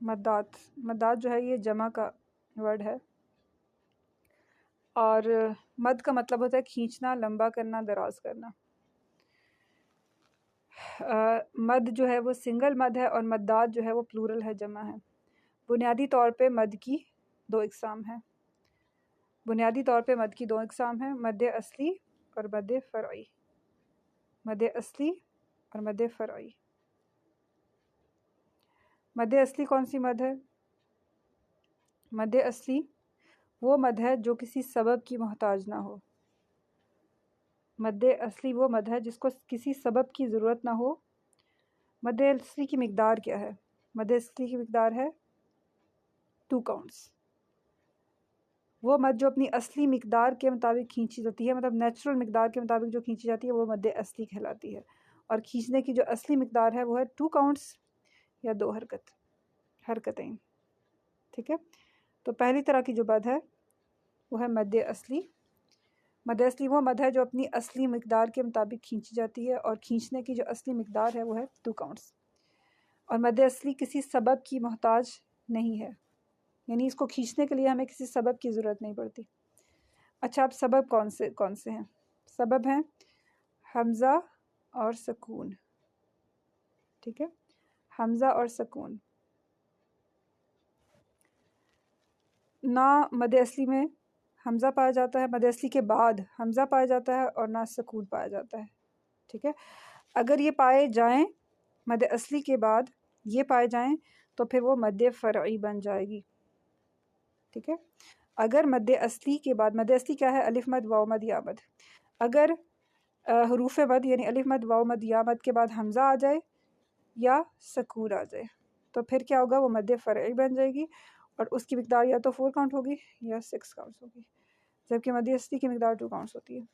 مدات. مدات جو ہے یہ جمع کا ورڈ ہے، اور مد کا مطلب ہوتا ہے کھینچنا، لمبا کرنا، دراز کرنا. مد جو ہے وہ سنگل مد ہے، اور مدات جو ہے وہ پلورل ہے، جمع ہے. بنیادی طور پہ مد کی دو اقسام ہیں. بنیادی طور پہ مد کی دو اقسام ہیں، مد اصلی اور مد فرعی. مد اصلی اور مد فرعی. مد اصلی کون سی مد ہے؟ مد اصلی وہ مد ہے جو کسی سبب کی محتاج نہ ہو. مد اصلی وہ مد ہے جس کو کسی سبب کی ضرورت نہ ہو. مد اصلی کی مقدار کیا ہے؟ مد اصلی کی مقدار ہے 2 counts. وہ مد جو اپنی اصلی مقدار کے مطابق کھینچی جاتی ہے، مطلب نیچرل مقدار کے مطابق جو کھینچی جاتی ہے، وہ مد اصلی کہلاتی ہے. اور کھینچنے کی جو اصلی مقدار ہے وہ ہے 2 counts یا 2 حرکتیں. ٹھیک ہے، تو پہلی طرح کی جو مد ہے وہ ہے مد اصلی. مد اصلی وہ مد ہے جو اپنی اصلی مقدار کے مطابق کھینچی جاتی ہے، اور کھینچنے کی جو اصلی مقدار ہے وہ ہے 2 counts. اور مد اصلی کسی سبب کی محتاج نہیں ہے، یعنی اس کو کھینچنے کے لیے ہمیں کسی سبب کی ضرورت نہیں پڑتی. اچھا، اب سبب کون سے ہیں؟ سبب ہیں حمزہ اور سکون. ٹھیک ہے، حمزہ اور سکون. نہ مد اصلی میں حمزہ پایا جاتا ہے، مد اصلی کے بعد حمزہ پایا جاتا ہے، اور نہ سکون پایا جاتا ہے. ٹھیک ہے، اگر یہ پائے جائیں مد اصلی کے بعد، یہ پائے جائیں تو پھر وہ مد فرعی بن جائے گی. ٹھیک ہے، اگر مد اصلی کے بعد، مد اصلی کیا ہے؟ الف مد، واو مد، یا مد. اگر حروف مد یعنی الف مد، واو مد، یا مد کے بعد حمزہ آ جائے یا سکون آ جائے تو پھر کیا ہوگا؟ وہ مد فرعی بن جائے گی، اور اس کی مقدار یا تو 4 کاؤنٹ ہوگی یا 6 کاؤنٹس ہوگی، جبکہ مد اصلی کی مقدار 2 کاؤنٹس ہوتی ہے.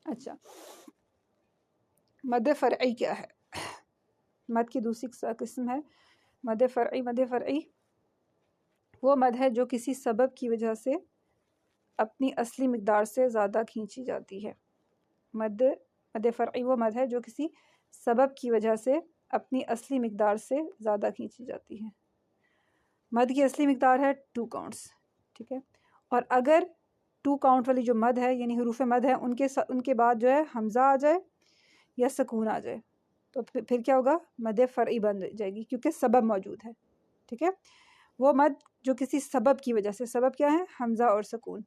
اچھا، مد فرعی کیا ہے؟ مد کی دوسری قسم ہے مد فرعی. مد فرعی وہ مد ہے جو کسی سبب کی وجہ سے اپنی اصلی مقدار سے زیادہ کھینچی جاتی ہے. مد فرعی وہ مد ہے جو کسی سبب کی وجہ سے اپنی اصلی مقدار سے زیادہ کھینچی جاتی ہے. مد کی اصلی مقدار ہے 2 counts. ٹھیک ہے، اور اگر 2 count والی جو مد ہے یعنی حروف مد ہے، ان کے بعد جو ہے حمزہ آ جائے یا سکون آ جائے تو پھر کیا ہوگا؟ مد فرعی بن جائے گی، کیونکہ سبب موجود ہے. ٹھیک ہے، وہ مد جو کسی سبب کی وجہ سے، سبب کیا ہے؟ حمزہ اور سکون،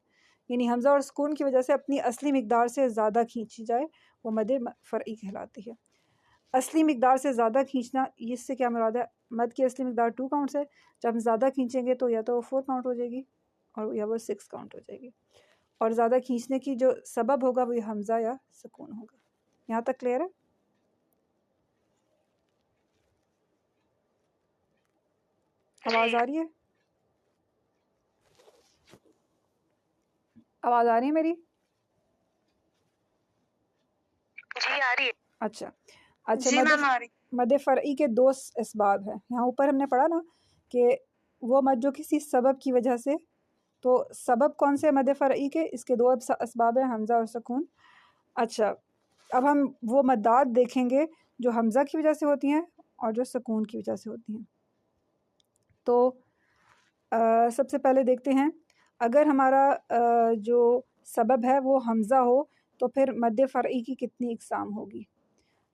یعنی حمزہ اور سکون کی وجہ سے اپنی اصلی مقدار سے زیادہ کھینچی جائے، وہ مد فرعی کہلاتی ہے. اصلی مقدار سے زیادہ کھینچنا، اس سے کیا مراد ہے؟ مد کی اصلی مقدار 2 counts ہے، جب ہم زیادہ کھینچیں گے تو یا تو 4 count ہو جائے گی اور یا وہ 6 count ہو جائے گی. اور زیادہ کھینچنے کی جو سبب ہوگا وہ حمزہ یا سکون ہوگا. یہاں تک کلیئر ہے؟ آواز آ رہی ہے؟ آواز آ رہی ہے میری؟ جی آ رہی ہے. اچھا اچھا، جی میم آ رہی. مد فرعی کے 2 اسباب ہیں. یہاں اوپر ہم نے پڑھا نا کہ وہ مد جو کسی سبب کی وجہ سے، تو سبب کون سے مد فرعی کے؟ اس کے 2 اسباب ہیں، حمزہ اور سکون. اچھا، اب ہم وہ مدات دیکھیں گے جو حمزہ کی وجہ سے ہوتی ہیں اور جو سکون کی وجہ سے ہوتی ہیں. تو سب سے پہلے دیکھتے ہیں، اگر ہمارا جو سبب ہے وہ حمزہ ہو تو پھر مد فرعی کی کتنی اقسام ہوگی؟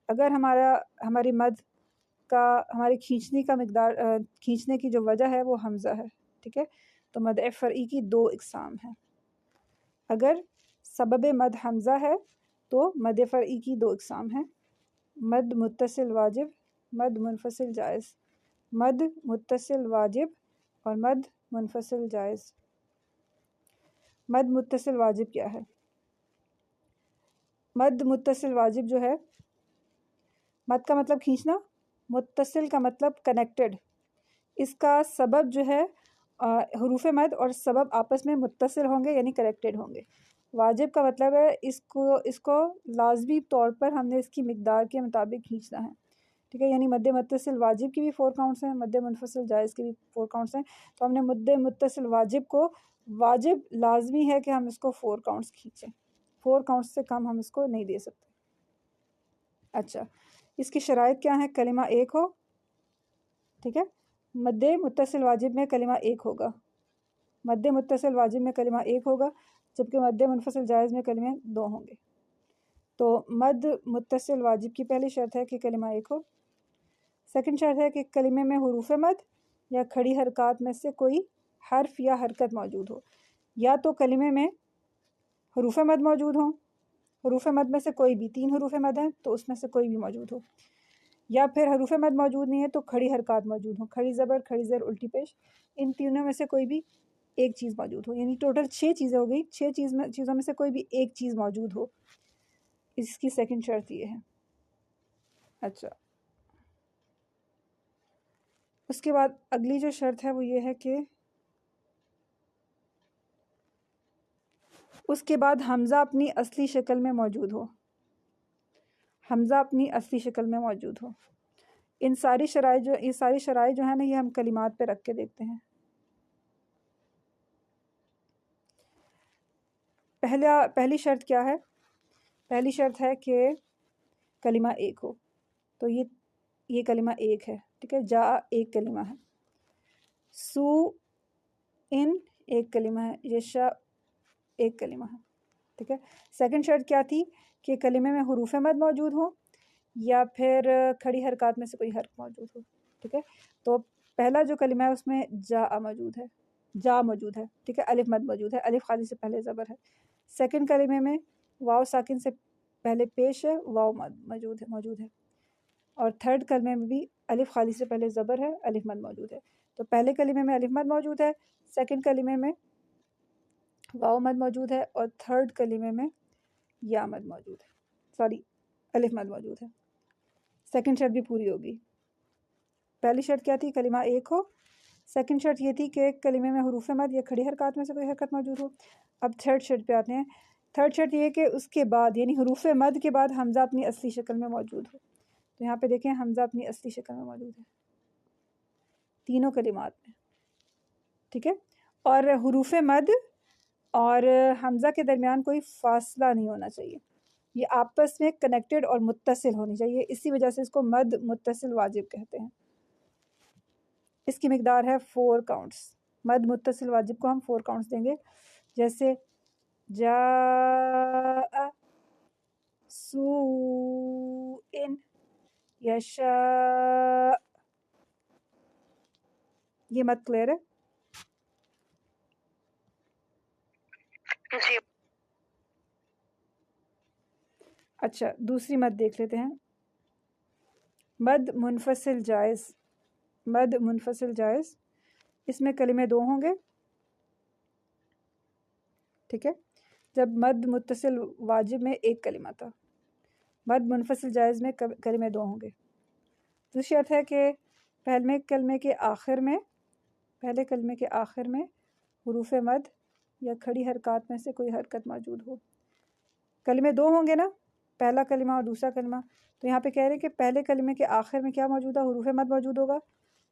اگر ہماری مد کا، ہمارے کھینچنے کی جو وجہ ہے وہ حمزہ ہے، ٹھیک ہے، تو مد فرعی کی 2 اقسام ہیں. اگر سبب مد حمزہ ہے تو مد فرعی کی 2 اقسام ہیں، مد متصل واجب، مد منفصل جائز. مد متصل واجب اور مد منفصل جائز. مد متصل واجب کیا ہے؟ مد متصل واجب جو ہے، مد کا مطلب کھینچنا، متصل کا مطلب کنیکٹڈ. اس کا سبب جو ہے حروف مد اور سبب آپس میں متصل ہوں گے یعنی کنیکٹڈ ہوں گے. واجب کا مطلب ہے اس کو لازمی طور پر ہم نے اس کی مقدار کے مطابق کھینچنا ہے. ٹھیک ہے، یعنی مد متصل واجب کی بھی 4 counts ہیں، مد منفصل جائز کی بھی 4 counts ہیں. تو ہم نے مد متصل واجب کو، واجب لازمی ہے کہ ہم اس کو 4 counts کھینچیں، 4 counts سے کم ہم اس کو نہیں دے سکتے. اچھا، اس کی شرائط کیا ہیں؟ کلمہ ایک ہو، ٹھیک ہے. مد متصل واجب میں کلمہ ایک ہوگا. مد متصل واجب میں کلمہ ایک ہوگا جبکہ مد منفصل جائز میں کلمے دو ہوں گے. تو مد متصل واجب کی پہلی شرط ہے کہ کلمہ ایک ہو. سیکنڈ شرط ہے کہ کلمے میں حروف مد یا کھڑی حرکات میں سے کوئی حرف یا حرکت موجود ہو. یا تو کلمے میں حروف مد موجود ہوں، حروف مد میں سے کوئی بھی، 3 حروف مد ہیں تو اس میں سے کوئی بھی موجود ہو. یا پھر حروف مد موجود نہیں ہے تو کھڑی حرکات موجود ہوں، کھڑی زبر، کھڑی زیر، الٹی پیش، ان تینوں میں سے کوئی بھی ایک چیز موجود ہو. یعنی ٹوٹل 6 چیزیں ہو گئی. 6 چیزوں میں سے کوئی بھی ایک چیز موجود ہو. اس کی سیکنڈ شرط یہ ہے. اچھا، اس کے بعد اگلی جو شرط ہے وہ یہ ہے کہ اس کے بعد حمزہ اپنی اصلی شکل میں موجود ہو. حمزہ اپنی اصلی شکل میں موجود ہو. یہ ساری شرائط جو ہیں نا، یہ ہم کلمات پہ رکھ کے دیکھتے ہیں. پہلی شرط کیا ہے؟ پہلی شرط ہے کہ کلمہ ایک ہو. تو یہ کلمہ ایک ہے. ٹھیک ہے. جا ایک کلمہ ہے. سو ان ایک کلمہ ہے. یشا ایک کلمہ ہے. ٹھیک ہے. سیکنڈ شرط کیا تھی؟ کہ کلمے میں حروف مد موجود ہوں یا پھر کھڑی حرکات میں سے کوئی حرف موجود ہو. ٹھیک ہے. تو پہلا جو کلمہ ہے اس میں جا موجود ہے. ٹھیک ہے. الف مد موجود ہے. الف خالی سے پہلے زبر ہے. سیکنڈ کلمے میں واو ساکن سے پہلے پیش ہے، واو مد موجود ہے. اور تھرڈ کلمے میں بھی الف خالی سے پہلے زبر ہے، الف مد موجود ہے. تو پہلے کلمے میں الف مد موجود ہے، سیکنڈ کلمے میں واو مد موجود ہے، اور تھرڈ کلمے میں یا مد موجود ہے، الف مد موجود ہے. سیکنڈ شرط بھی پوری ہوگی. پہلی شرط کیا تھی؟ کلمہ ایک ہو. سیکنڈ شرط یہ تھی کہ کلمے میں حروف مد یا کھڑی حرکات میں سے کوئی حرکت موجود ہو. اب تھرڈ شرط پہ آتے ہیں. تھرڈ شرط یہ کہ اس کے بعد یعنی حروف مد کے بعد حمزہ اپنی اصلی شکل میں موجود ہو. تو یہاں پہ دیکھیں حمزہ اپنی اصلی شکل میں موجود ہے تینوں کلمات میں. ٹھیک ہے. اور حروف مد اور حمزہ کے درمیان کوئی فاصلہ نہیں ہونا چاہیے. یہ آپس میں کنیکٹڈ اور متصل ہونی چاہیے. اسی وجہ سے اس کو مد متصل واجب کہتے ہیں. اس کی مقدار ہے 4 کاؤنٹس. مد متصل واجب کو ہم 4 کاؤنٹس دیں گے. جیسے جاء، سوء، یشاء. یہ مد کلیئر ہے؟ جی. اچھا، دوسری مد دیکھ لیتے ہیں. مد منفصل جائز. مد منفصل جائز، اس میں کلمے 2 ہوں گے. ٹھیک ہے. جب مد متصل واجب میں ایک کلمہ تھا، مد منفصل جائز میں کلمے 2 ہوں گے. دوسری شرط ہے کہ پہلے کلمے کے آخر میں حروف مد یا کھڑی حرکات میں سے کوئی حرکت موجود ہو. کلمے 2 ہوں گے نا، پہلا کلمہ اور دوسرا کلمہ. تو یہاں پہ کہہ رہے ہیں کہ پہلے کلمے کے آخر میں کیا موجود ہے؟ حروف مد موجود ہوگا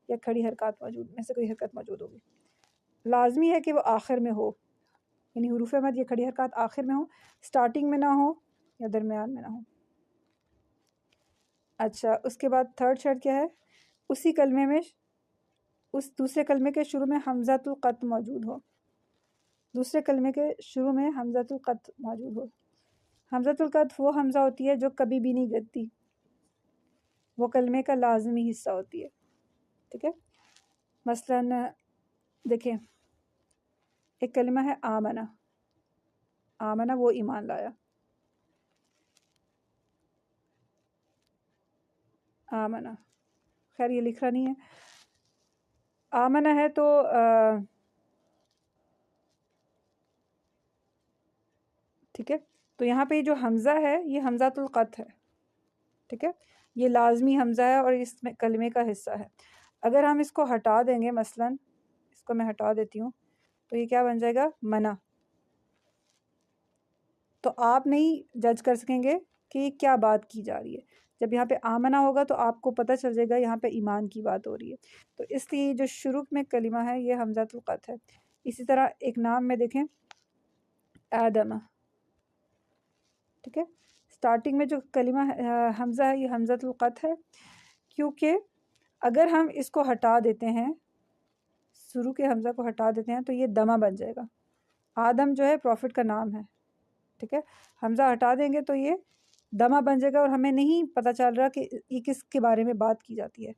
یا کھڑی حرکات میں سے کوئی حرکت موجود ہوگی. لازمی ہے کہ وہ آخر میں ہو، یعنی حروف مد یا کھڑی حرکات آخر میں ہو، سٹارٹنگ میں نہ ہو یا درمیان میں نہ ہو. اچھا، اس کے بعد تھرڈ شرط کیا ہے؟ اسی کلمے میں اس دوسرے کلمے کے شروع میں حمزۃ القطع موجود ہو. دوسرے کلمے کے شروع میں حمزۃ القطع موجود ہو. حمزۃ القطع وہ حمزہ ہوتی ہے جو کبھی بھی نہیں گرتی، وہ کلمے کا لازمی حصہ ہوتی ہے. ٹھیک ہے. مثلاً دیکھیں، ایک کلمہ ہے آمنہ. آمنہ وہ ایمان لایا. آمنہ، خیر یہ لکھ رہا نہیں ہے. آمنہ ہے تو ٹھیک ہے. تو یہاں پہ جو حمزہ ہے یہ حمزۃ القطع ہے. ٹھیک ہے. یہ لازمی حمزہ ہے اور اس میں کلمے کا حصہ ہے. اگر ہم اس کو ہٹا دیں گے، مثلاً اس کو میں ہٹا دیتی ہوں، تو یہ کیا بن جائے گا؟ منع. تو آپ نہیں جج کر سکیں گے کہ یہ کیا بات کی جا رہی ہے. جب یہاں پہ آمنہ ہوگا تو آپ کو پتہ چل جائے گا یہاں پہ ایمان کی بات ہو رہی ہے. تو اس لیے جو شروع میں کلمہ ہے یہ حمزۃ القطع ہے. اسی طرح ایک نام میں دیکھیں، آدم. ٹھیک ہے. سٹارٹنگ میں جو کلمہ حمزہ ہے یہ حمزۃ القطع ہے، کیونکہ اگر ہم اس کو ہٹا دیتے ہیں، شروع کے حمزہ کو ہٹا دیتے ہیں تو یہ دمہ بن جائے گا. آدم جو ہے پروفٹ کا نام ہے، ٹھیک ہے. حمزہ ہٹا دیں گے تو یہ دمہ بن جائے گا اور ہمیں نہیں پتہ چل رہا کہ یہ کس کے بارے میں بات کی جاتی ہے،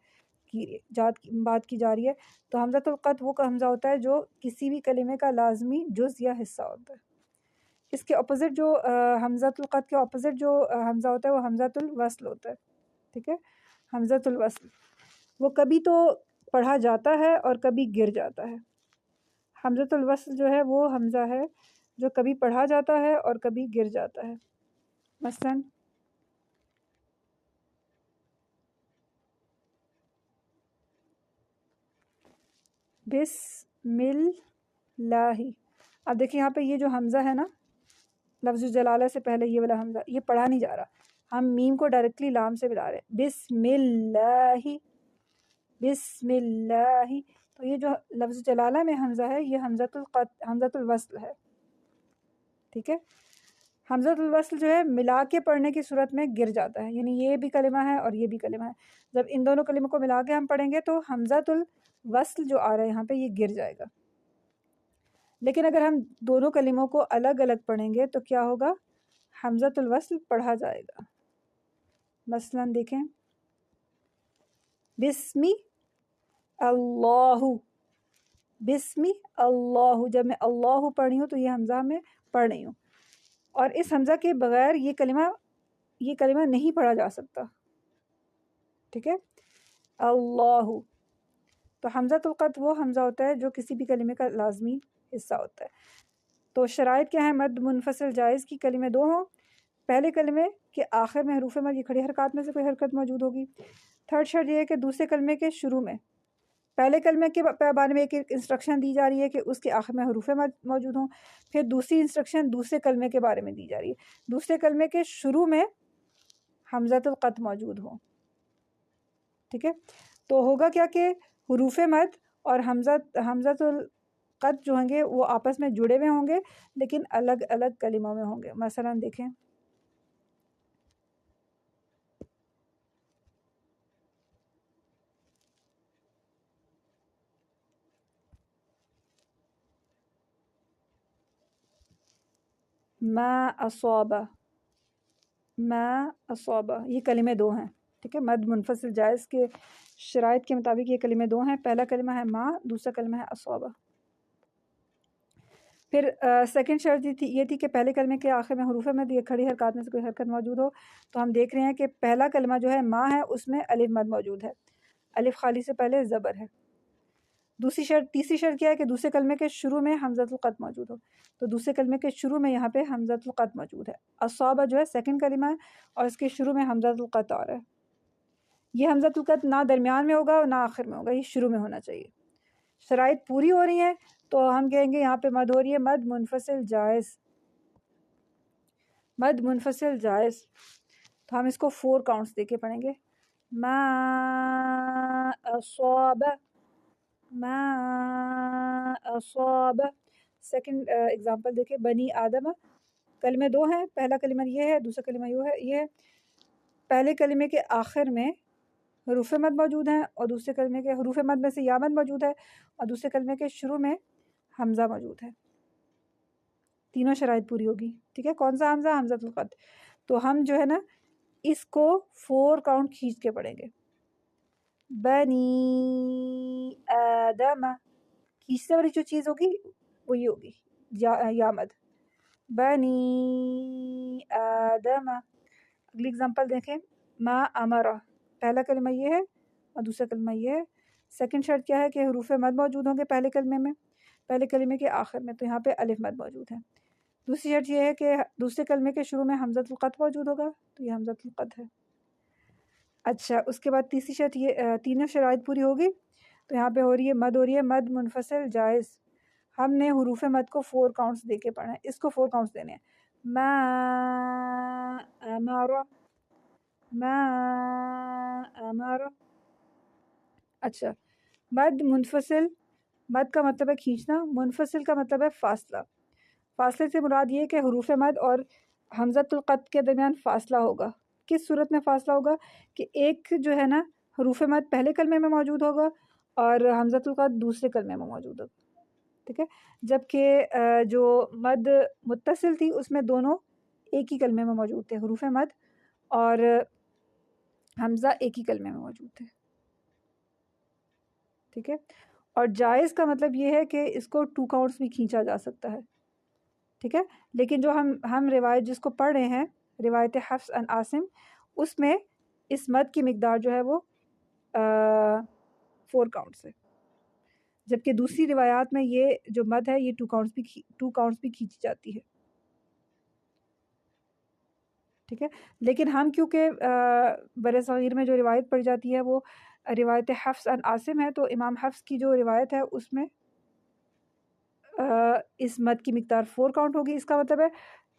بات کی جا رہی ہے. تو حمزۃ القطع وہ حمزہ ہوتا ہے جو کسی بھی کلمے کا لازمی جز یا حصہ ہوتا ہے. اس کے اپوزٹ جو حمزۃ القطع کے اپوزٹ جو حمزہ ہوتا ہے وہ حمزۃ الوصل ہوتا ہے، ٹھیک ہے. حمزۃ الوصل وہ کبھی تو پڑھا جاتا ہے اور کبھی گر جاتا ہے. حمزۃ الوصل جو ہے وہ حمزہ ہے جو کبھی پڑھا جاتا ہے اور کبھی گر جاتا ہے. مثلا بسم اللہ. اب دیکھیں یہاں پہ یہ جو حمزہ ہے نا، لفظ جلالہ سے پہلے یہ والا حمزہ، یہ پڑھا نہیں جا رہا، ہم میم کو ڈائریکٹلی لام سے ملا رہے ہیں. بسم اللہ، بسم اللہ. تو یہ جو لفظ جلالہ میں حمزہ ہے یہ حمزۃ الوصل ہے، ٹھیک ہے. حمزۃ الوصل جو ہے ملا کے پڑھنے کی صورت میں گر جاتا ہے، یعنی یہ بھی کلمہ ہے اور یہ بھی کلمہ ہے. جب ان دونوں کلموں کو ملا کے ہم پڑھیں گے تو حمزۃ الوصل جو آ رہا ہے یہاں پہ یہ گر جائے گا. لیکن اگر ہم دونوں کلموں کو الگ الگ پڑھیں گے تو کیا ہوگا؟ حمزۃ الوصل پڑھا جائے گا. مثلا دیکھیں بسمی اللہ، بسمی اللہ. جب میں اللہ پڑھ رہی ہوں تو یہ حمزہ میں پڑھ رہی ہوں، اور اس حمزہ کے بغیر یہ کلمہ نہیں پڑھا جا سکتا، ٹھیک ہے. اللہ. تو حمزۃ القطع وہ حمزہ ہوتا ہے جو کسی بھی کلمے کا لازمی حصہ ہوتا ہے. تو شرائط کیا ہے؟ مد منفصل جائز کی کلمے دو ہوں. پہلے کلمے کے آخر میں حروف مد، یہ کھڑی حرکات میں سے کوئی حرکت موجود ہوگی. تھرڈ شرط یہ ہے کہ دوسرے کلمے کے شروع میں، پہلے کلمے کے بارے میں ایک انسٹرکشن دی جا رہی ہے کہ اس کے آخر میں حروف مد موجود ہوں. پھر دوسری انسٹرکشن دوسرے کلمے کے بارے میں دی جا رہی ہے، دوسرے کلمے کے شروع میں حمزۃ القطع موجود ہو، ٹھیک ہے. تو ہوگا کیا کہ حروف مد اور حمزۃ القطع جو ہوں گے وہ آپس میں جڑے ہوئے ہوں گے لیکن الگ الگ کلموں میں ہوں گے. مثلا دیکھیں ما اصابہ، ما اصابہ، یہ کلمے دو ہیں، ٹھیک ہے. مد منفصل جائز کے شرائط کے مطابق یہ کلمے دو ہیں. پہلا کلمہ ہے ما، دوسرا کلمہ ہے اصابہ. پھر سیکنڈ شرط یہ تھی کہ پہلے کلمے کے آخر میں حروف مد، یہ کھڑی حرکات میں سے کوئی حرکت موجود ہو. تو ہم دیکھ رہے ہیں کہ پہلا کلمہ جو ہے ما ہے اس میں الف مد موجود ہے، الف خالی سے پہلے زبر ہے. تیسری شرط کیا ہے کہ دوسرے کلمے کے شروع میں حمزۃ القطع موجود ہو. تو دوسرے کلمے کے شروع میں یہاں پہ حمزۃ القطع موجود ہے. اصابہ جو ہے سیکنڈ کلمہ ہے اور اس کے شروع میں حمزۃ القطع آ رہا ہے. یہ حمزۃ القطع نہ درمیان میں ہوگا اور نہ آخر میں ہوگا، یہ شروع میں ہونا چاہیے. شرائط پوری ہو رہی ہیں تو ہم کہیں گے یہاں پہ مد ہو رہی ہے مد منفصل جائز، مد منفصل جائز. تو ہم اس کو 4 کاؤنٹس دے کے پڑھیں گے. ما اصاب، ما اصاب. سیکنڈ ایگزامپل دیکھیں، بنی آدم. کلمے دو ہیں، پہلا کلمہ یہ ہے، دوسرا کلمہ یہ ہے. پہلے کلمے کے آخر میں حروف مد موجود ہیں اور دوسرے کلمے کے حروف مد میں سے یا مد موجود ہے اور دوسرے کلمے کے شروع میں حمزہ موجود ہے. تینوں شرائط پوری ہوگی، ٹھیک ہے. کون سا حمزہ؟ حمزۃ القطع. تو ہم جو ہے نا اس کو 4 کاؤنٹ کھینچ کے پڑھیں گے. بنی آدم، کھینچنے والی جو چیز ہوگی وہ یہ ہوگی یا مد. بنی آدم. اگلی اگزامپل دیکھیں، ما امرا. پہلا کلمہ یہ ہے اور دوسرا کلمہ یہ ہے. سیکنڈ شرط کیا ہے کہ حروف مد موجود ہوں گے پہلے کلمے میں، پہلے کلمے کے آخر میں. تو یہاں پہ الف مد موجود ہے. دوسری شرط یہ ہے کہ دوسرے کلمے کے شروع میں حمزۃ القطع موجود ہوگا، تو یہ حمزۃ القطع ہے. اچھا، اس کے بعد تیسری شرط یہ، تینوں شرائط پوری ہوگی تو یہاں پہ ہو رہی ہے مد منفصل جائز. ہم نے حروف مد کو 4 کاؤنٹس دے کے پڑھنا ہے، اس کو 4 کاؤنٹس دینے ہیں. ما امارا، ما امارا. اچھا، مد منفصل، مد کا مطلب ہے کھینچنا، منفصل کا مطلب ہے فاصلہ. فاصلے سے مراد یہ کہ حروف مد اور حمزۃ القطع کے درمیان فاصلہ ہوگا. کس صورت میں فاصلہ ہوگا؟ کہ ایک جو ہے نا حروف مد پہلے کلمے میں موجود ہوگا اور حمزۃ القطع دوسرے کلمے میں موجود ہوگا، ٹھیک ہے. جبکہ جو مد متصل تھی اس میں دونوں ایک ہی کلمے میں موجود تھے، حروف مد اور حمزہ ایک ہی کلمے میں موجود تھے، ٹھیک ہے. اور جائز کا مطلب یہ ہے کہ اس کو 2 کاؤنٹس بھی کھینچا جا سکتا ہے، ٹھیک ہے. لیکن جو ہم روایت جس کو پڑھ رہے ہیں، روایت حفص عن عاصم، اس میں اس مد کی مقدار جو ہے وہ 4 کاؤنٹس ہے، جبکہ دوسری روایات میں یہ جو مد ہے یہ 2 کاؤنٹس بھی کھینچی جاتی ہے، ٹھیک ہے. لیکن ہم کیونکہ بر صغیر میں جو روایت پڑھی جاتی ہے وہ روایت حفص عن عاصم ہے، تو امام حفص کی جو روایت ہے اس میں اس مد کی مقدار 4 کاؤنٹ ہوگی. اس کا مطلب ہے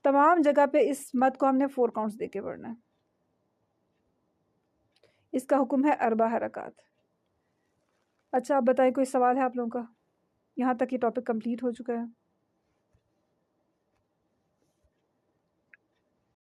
تمام جگہ پہ اس مد کو ہم نے 4 کاؤنٹس دے کے پڑھنا ہے. اس کا حکم ہے 4 حرکات. اچھا آپ بتائیں کوئی سوال ہے آپ لوگوں کا؟ یہاں تک یہ ٹاپک کمپلیٹ ہو چکا ہے.